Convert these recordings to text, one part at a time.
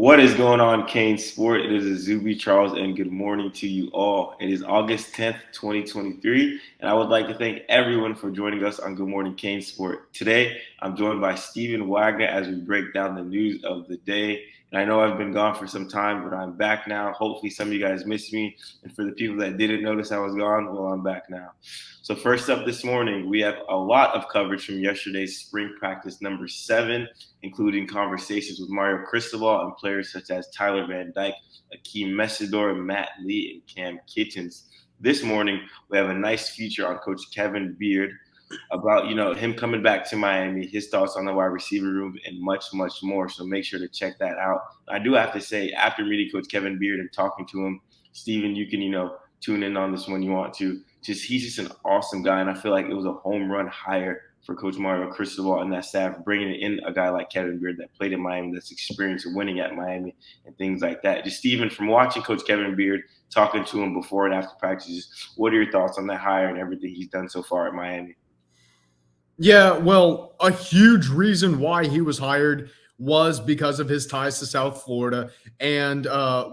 What is going on, CaneSport? It is Izubee, Charles, and good morning to you all. It is August 10th, 2023, and I would like to thank everyone for joining us on Good Morning CaneSport. Today, I'm joined by Stephen Wagner as we break down the news of the day. And I know I've been gone for some time, but I'm back now. Hopefully, some of you guys missed me. And for the people that didn't notice I was gone, well, I'm back now. So first up this morning, we have a lot of coverage from yesterday's spring practice number 7, including conversations with Mario Cristobal and players such as Tyler Van Dyke, Akeem Messidor, Matt Lee, and Cam Kitchens. This morning, we have a nice feature on Coach Kevin Beard about, him coming back to Miami, his thoughts on the wide receiver room, and much, much more. So make sure to check that out. I do have to say, after meeting Coach Kevin Beard and talking to him, Steven, you can, tune in on this when you want to. He's just an awesome guy, and I feel like it was a home run hire for Coach Mario Cristobal and that staff, bringing in a guy like Kevin Beard that played in Miami, that's experienced winning at Miami and things like that. Just Steven, from watching Coach Kevin Beard, talking to him before and after practices, what are your thoughts on that hire and everything he's done so far at Miami? Yeah, well, a huge reason why he was hired was because of his ties to South Florida and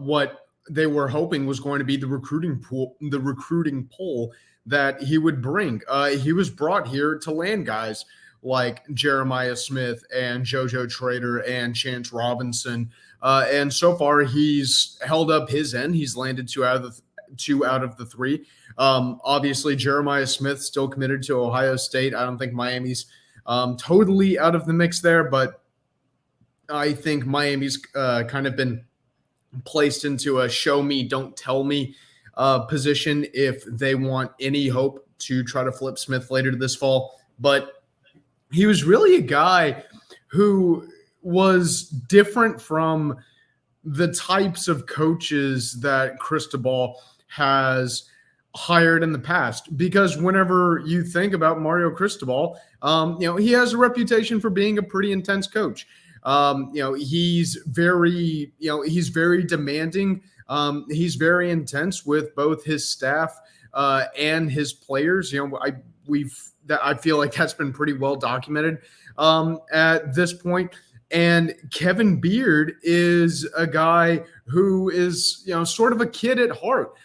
what they were hoping was going to be the recruiting pull that he would bring. He was brought here to land guys like Jeremiah Smith and JoJo Trader and Chance Robinson. And so far, he's held up his end. He's landed two out of the three. Obviously, Jeremiah Smith still committed to Ohio State. I don't think Miami's totally out of the mix there, but I think Miami's kind of been placed into a show me, don't tell me position if they want any hope to try to flip Smith later this fall. But he was really a guy who was different from the types of coaches that Cristobal has hired in the past, because whenever you think about Mario Cristobal, he has a reputation for being a pretty intense coach. He's very demanding. He's very intense with both his staff and his players. I feel like that's been pretty well documented at this point. And Kevin Beard is a guy who is, sort of a kid at heart.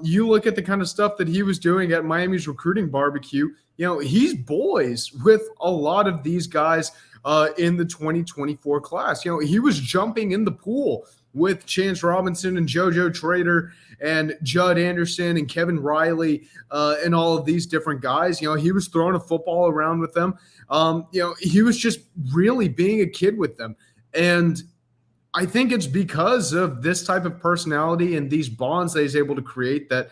You look at the kind of stuff that he was doing at Miami's recruiting barbecue. He's boys with a lot of these guys in the 2024 class. He was jumping in the pool with Chance Robinson and JoJo Trader and Judd Anderson and Kevin Riley and all of these different guys. He was throwing a football around with them. He was just really being a kid with them. And I think it's because of this type of personality and these bonds that he's able to create that,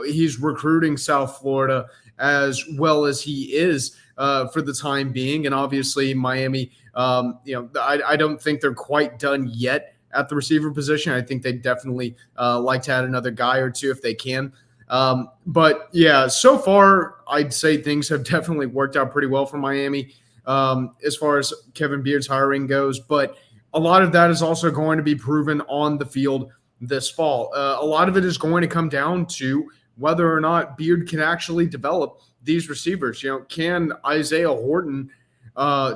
he's recruiting South Florida as well as he is for the time being. And obviously Miami, I don't think they're quite done yet at the receiver position. I think they definitely like to add another guy or two if they can. But yeah, so far I'd say things have definitely worked out pretty well for Miami as far as Kevin Beard's hiring goes. But a lot of that is also going to be proven on the field this fall. A lot of it is going to come down to whether or not Beard can actually develop these receivers. Can Isaiah Horton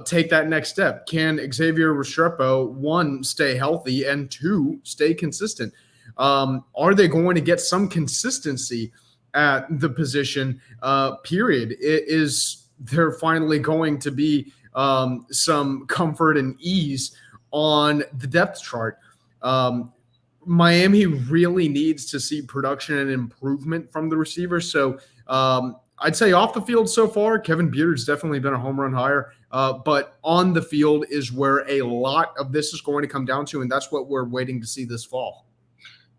take that next step? Can Xavier Restrepo, 1, stay healthy, and 2, stay consistent? Are they going to get some consistency at the position, period? Is there finally going to be some comfort and ease on the depth chart? Miami really needs to see production and improvement from the receivers. So I'd say off the field so far, Kevin Beard's definitely been a home run hire. But on the field is where a lot of this is going to come down to, and that's what we're waiting to see this fall.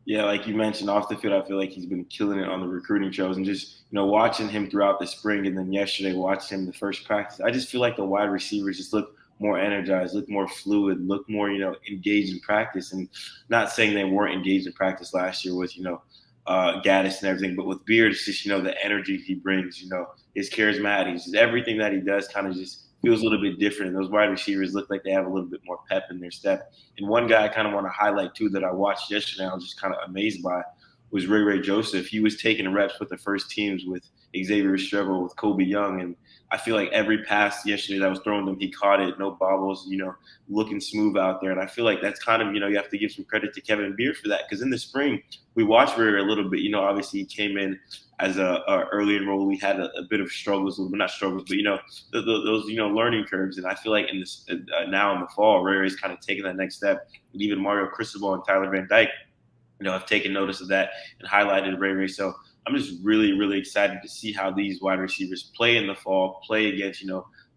Yeah, like you mentioned, off the field, I feel like he's been killing it on the recruiting shows, and just, watching him throughout the spring and then yesterday watching him the first practice, I just feel like the wide receivers just look more energized, look more fluid, look more, engaged in practice. And not saying they weren't engaged in practice last year with, Gaddis and everything, but with Beard, it's just, the energy he brings, his charismatic, just everything that he does kind of just feels a little bit different. And those wide receivers look like they have a little bit more pep in their step. And one guy I kind of want to highlight too that I watched yesterday, I was just kind of amazed by, was Ray Joseph. He was taking reps with the first teams with Xavier Restrepo, with Kobe Young, and I feel like every pass yesterday that was thrown to him, he caught it, no bobbles, looking smooth out there. And I feel like that's kind of, you have to give some credit to Kevin Beard for that, because in the spring we watched Ray a little bit. Obviously he came in as a early enrollee, had a bit of struggles, well, not struggles, but those learning curves. And I feel like in this now in the fall, Ray is kind of taking that next step. And even Mario Cristobal and Tyler Van Dyke, have taken notice of that and highlighted Ray. So I'm just really, really excited to see how these wide receivers play in the fall, play against,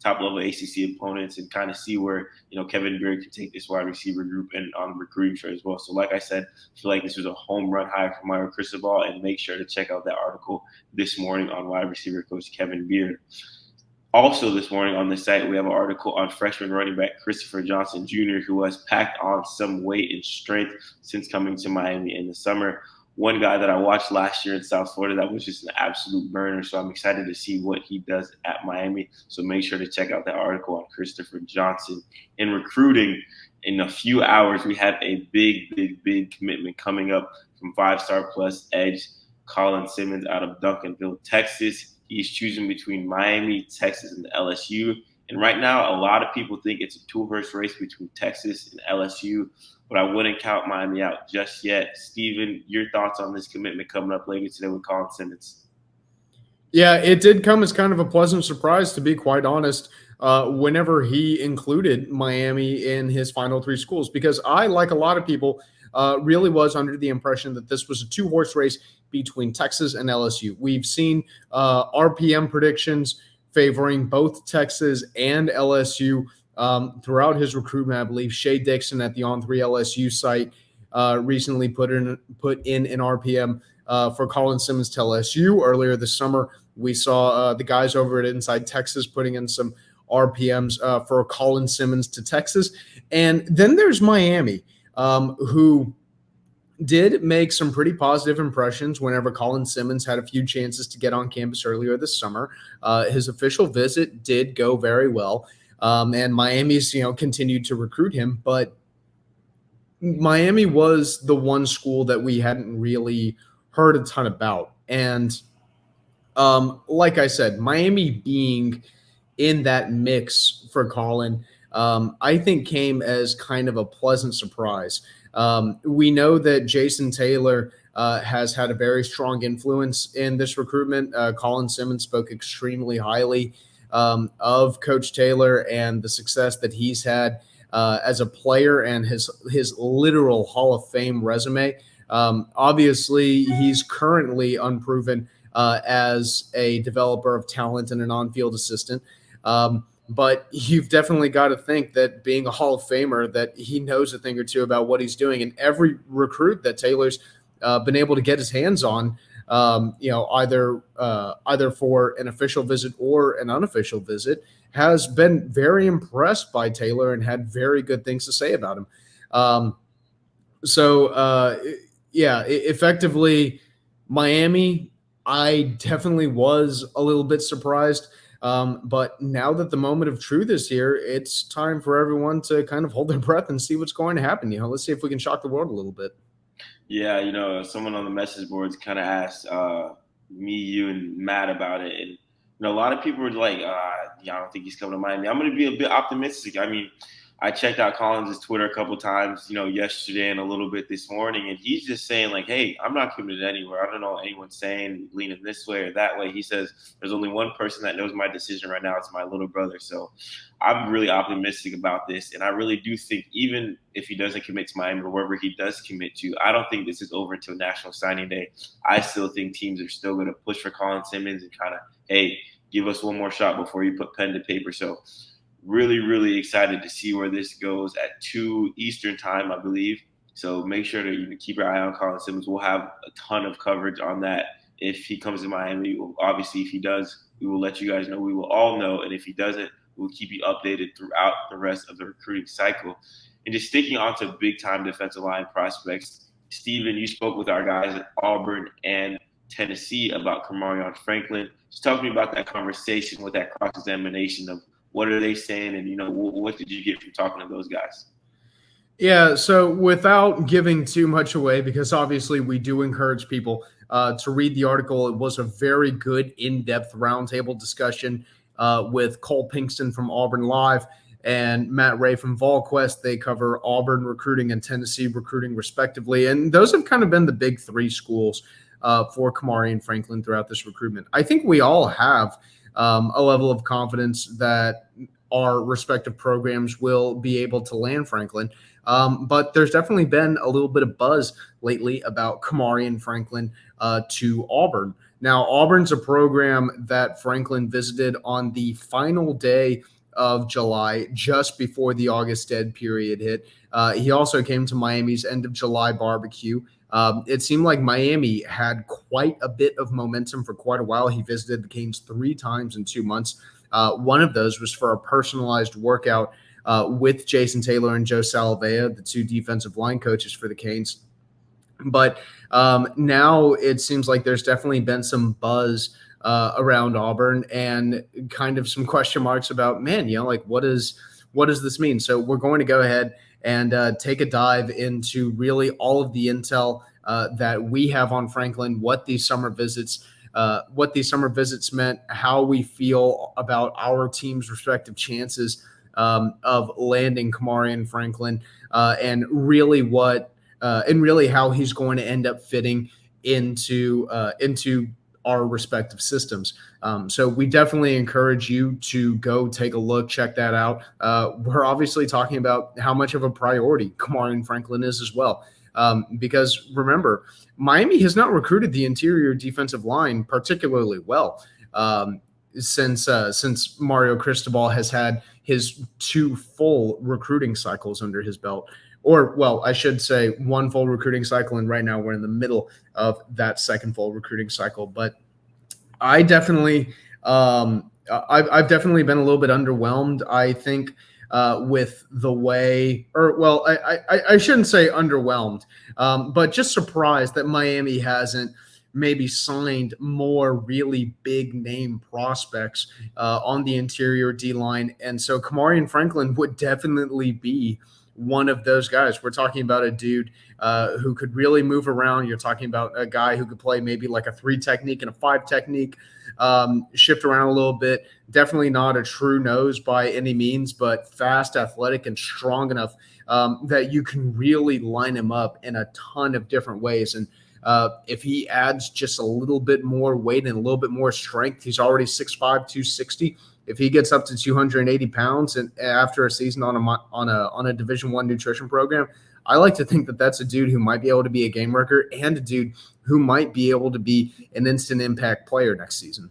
top level ACC opponents, and kind of see where, Kevin Beard can take this wide receiver group and on the recruiting trail as well. So like I said, I feel like this was a home run hire for Mario Cristobal, and make sure to check out that article this morning on wide receiver coach Kevin Beard. Also this morning on the site, we have an article on freshman running back Christopher Johnson Jr., who has packed on some weight and strength since coming to Miami in the summer. One guy that I watched last year in South Florida that was just an absolute burner. So I'm excited to see what he does at Miami. So make sure to check out that article on Christopher Johnson. In recruiting, in a few hours, we have a big commitment coming up from 5-star plus edge Colin Simmons out of Duncanville, Texas. He's choosing between Miami, Texas, and LSU. And right now, a lot of people think it's a two-horse race between Texas and LSU, but I wouldn't count Miami out just yet. Steven, your thoughts on this commitment coming up later today with Colin Simmons? Yeah, it did come as kind of a pleasant surprise, to be quite honest, whenever he included Miami in his final three schools, because I, like a lot of people, really was under the impression that this was a two-horse race between Texas and LSU. We've seen RPM predictions favoring both Texas and LSU throughout his recruitment. I believe Shea Dixon at the On3 LSU site recently put in an RPM for Colin Simmons to LSU. Earlier this summer, we saw the guys over at Inside Texas putting in some RPMs for Colin Simmons to Texas. And then there's Miami, who did make some pretty positive impressions whenever Colin Simmons had a few chances to get on campus earlier this summer. His official visit did go very well, and Miami's continued to recruit him. But Miami was the one school that we hadn't really heard a ton about, and like I said, Miami being in that mix for Colin, I think came as kind of a pleasant surprise. We know that Jason Taylor has had a very strong influence in this recruitment. Colin Simmons spoke extremely highly of Coach Taylor and the success that he's had as a player and his literal Hall of Fame resume. Obviously, he's currently unproven as a developer of talent and an on-field assistant. But you've definitely got to think that being a Hall of Famer, that he knows a thing or two about what he's doing. And every recruit that Taylor's been able to get his hands on, either for an official visit or an unofficial visit, has been very impressed by Taylor and had very good things to say about him. Effectively, Miami, I definitely was a little bit surprised. But now that the moment of truth is here, it's time for everyone to kind of hold their breath and see what's going to happen. Let's see if we can shock the world a little bit. Yeah, someone on the message boards kind of asked me, you, and Matt about it. And, a lot of people were like, I don't think he's coming to Miami. I'm going to be a bit optimistic. I mean, I checked out Collins' Twitter a couple times, yesterday and a little bit this morning, and he's just saying, like, hey, I'm not committed anywhere. I don't know anyone saying leaning this way or that way. He says there's only one person that knows my decision right now. It's my little brother. So I'm really optimistic about this, and I really do think even if he doesn't commit to Miami or wherever he does commit to, I don't think this is over until National Signing Day. I still think teams are still going to push for Colin Simmons and kind of, hey, give us one more shot before you put pen to paper. So really, really excited to see where this goes at 2 Eastern time, I believe. So make sure to keep your eye on Colin Simmons. We'll have a ton of coverage on that if he comes to Miami. Obviously, if he does, we will let you guys know. We will all know. And if he doesn't, we'll keep you updated throughout the rest of the recruiting cycle. And just sticking on to big-time defensive line prospects, Steven, you spoke with our guys at Auburn and Tennessee about Kamarion Franklin. Just talk to me about that conversation with that cross-examination of what are they saying, and what did you get from talking to those guys? Yeah, so without giving too much away, because obviously we do encourage people to read the article. It was a very good in-depth roundtable discussion with Cole Pinkston from Auburn Live and Matt Ray from VolQuest. They cover Auburn recruiting and Tennessee recruiting, respectively. And those have kind of been the big three schools for Kamarion Franklin throughout this recruitment. I think we all have a level of confidence that our respective programs will be able to land Franklin. But there's definitely been a little bit of buzz lately about Kamarion Franklin to Auburn. Now, Auburn's a program that Franklin visited on the final day of July, just before the August dead period hit. He also came to Miami's end of July barbecue. It seemed like Miami had quite a bit of momentum for quite a while. He visited the Canes 3 times in 2 months. One of those was for a personalized workout with Jason Taylor and Joe Salavea, the 2 defensive line coaches for the Canes. But now it seems like there's definitely been some buzz around Auburn and kind of some question marks about, man, like what does this mean? So we're going to go ahead and take a dive into really all of the intel that we have on Franklin, what these summer visits meant, how we feel about our team's respective chances of landing Kamarion Franklin, and really how he's going to end up fitting into our respective systems. So we definitely encourage you to go take a look, check that out. We're obviously talking about how much of a priority Kamarion Franklin is as well. Because remember, Miami has not recruited the interior defensive line particularly well since Mario Cristobal has had his 2 full recruiting cycles under his belt. Or, well, I should say 1 full recruiting cycle, and right now we're in the middle of that 2nd full recruiting cycle. But I definitely, I've definitely been a little bit underwhelmed, I think, with the way, I shouldn't say underwhelmed, but just surprised that Miami hasn't maybe signed more really big name prospects on the interior D-line. And so Kamarion Franklin would definitely be one of those guys. We're talking about a dude who could really move around. You're talking about a guy who could play maybe like a 3 technique and a 5 technique, shift around a little bit. Definitely not a true nose by any means, but fast, athletic, and strong enough that you can really line him up in a ton of different ways. And if he adds just a little bit more weight and a little bit more strength, he's already 6'5", 260. If he gets up to 280 pounds and after a season on a Division I nutrition program, I like to think that that's a dude who might be able to be a game wrecker and a dude who might be able to be an instant impact player next season.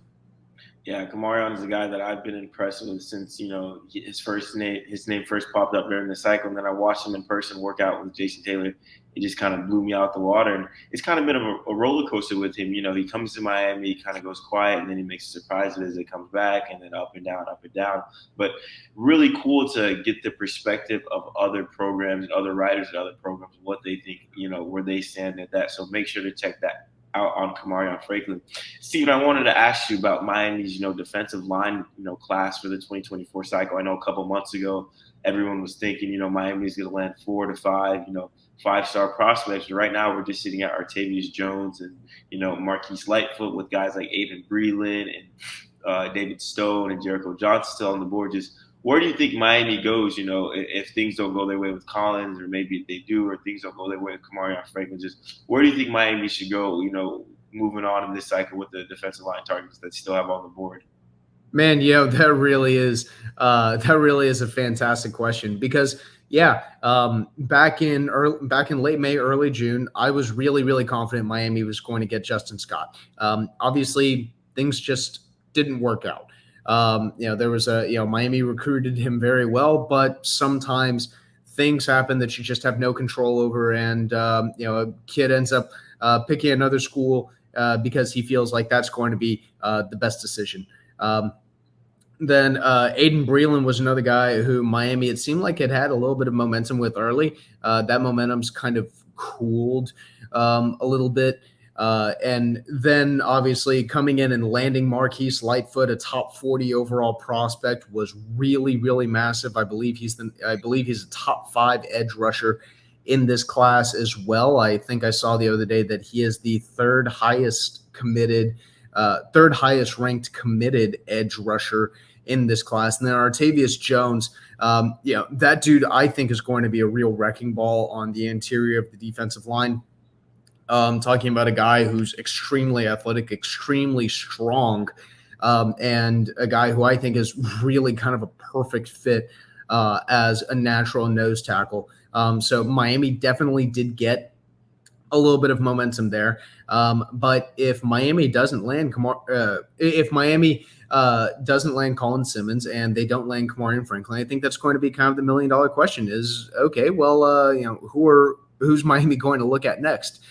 Yeah, Kamarion is a guy that I've been impressed with since, his name first popped up during the cycle. And then I watched him in person work out with Jason Taylor. It just kind of blew me out the water. And it's kind of been a roller coaster with him. He comes to Miami, he kind of goes quiet, and then he makes a surprise visit, comes back, and then up and down, up and down. But really cool to get the perspective of other programs and other writers and other programs, what they think, where they stand at that. So make sure to check that out on Kamarion Franklin. Steven, I wanted to ask you about Miami's, defensive line, class for the 2024 cycle. I know a couple months ago, everyone was thinking, Miami's going to land 4 to 5, 5-star prospects. Right now, we're just sitting at Artavius Jones and, Marquise Lightfoot with guys like Aiden Breland and David Stone and Jericho Johnson still on the board. Just where do you think Miami goes, if things don't go their way with Collins, or maybe if they do, or things don't go their way with Kamarion Franklin? Just where do you think Miami should go, moving on in this cycle with the defensive line targets that still have on the board? Man, that really is a fantastic question because back in late May, early June, I was really, really confident Miami was going to get Justin Scott. Obviously, things just didn't work out. There was Miami recruited him very well, but sometimes things happen that you just have no control over. And, a kid ends up picking another school because he feels like that's going to be the best decision. Then Aiden Breland was another guy who Miami, it seemed like it had a little bit of momentum with early. That momentum's kind of cooled a little bit. And then obviously coming in and landing Marquise Lightfoot, a top 40 overall prospect, was really, really massive. I believe he's a top 5 edge rusher in this class as well. I think I saw the other day that he is the third highest ranked committed edge rusher in this class. And then Artavius Jones, that dude I think is going to be a real wrecking ball on the interior of the defensive line. Talking about a guy who's extremely athletic, extremely strong, and a guy who I think is really kind of a perfect fit as a natural nose tackle. So Miami definitely did get a little bit of momentum there. But if Miami doesn't land, if Miami doesn't land Colin Simmons and they don't land Kamarion Franklin, I think that's going to be kind of the $1 million question. Is okay. Well, who's Miami going to look at next?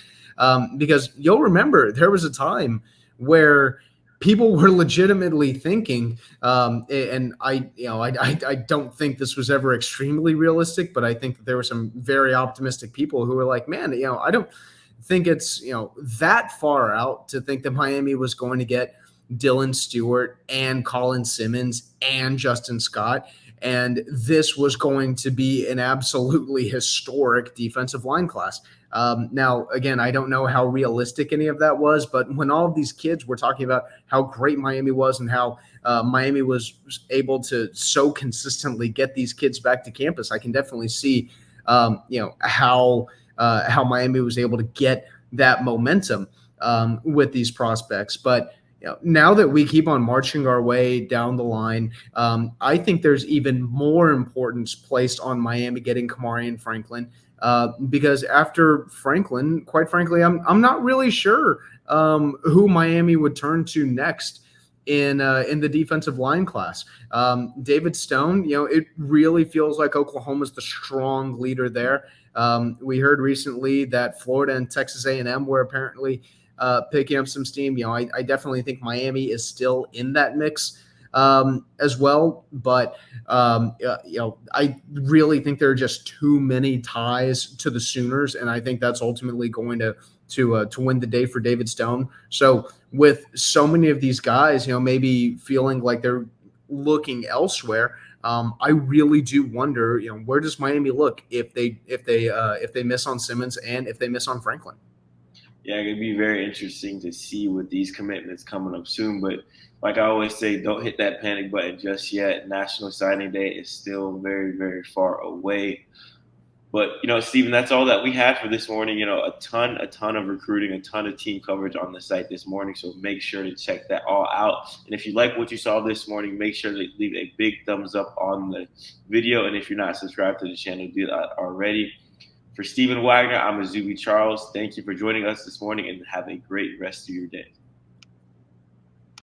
Because you'll remember there was a time where people were legitimately thinking, and I don't think this was ever extremely realistic, but I think that there were some very optimistic people who were like, man, I don't think it's that far out to think that Miami was going to get Dylan Stewart and Colin Simmons and Justin Scott, and this was going to be an absolutely historic defensive line class. Now, again, I don't know how realistic any of that was, but when all of these kids were talking about how great Miami was and how Miami was able to so consistently get these kids back to campus, I can definitely see, how Miami was able to get that momentum with these prospects. But now that we keep on marching our way down the line, I think there's even more importance placed on Miami getting Kamarion Franklin. Because after Franklin, quite frankly, I'm not really sure who Miami would turn to next in the defensive line class. David Stone, it really feels like Oklahoma's the strong leader there. We heard recently that Florida and Texas A&M were apparently picking up some steam. I definitely think Miami is still in that mix as well. But I really think there are just too many ties to the Sooners, and I think that's ultimately going to win the day for David Stone. So with so many of these guys, maybe feeling like they're looking elsewhere, I really do wonder, where does Miami look if they miss on Simmons and if they miss on Franklin? Yeah, it'd be very interesting to see with these commitments coming up soon. But like I always say, don't hit that panic button just yet. National Signing Day is still very, very far away. But Stephen, that's all that we have for this morning. A ton of recruiting, a ton of team coverage on the site this morning. So make sure to check that all out. And if you like what you saw this morning, make sure to leave a big thumbs up on the video. And if you're not subscribed to the channel, do that already. For Stephen Wagner, I'm Izubee Charles. Thank you for joining us this morning, and have a great rest of your day.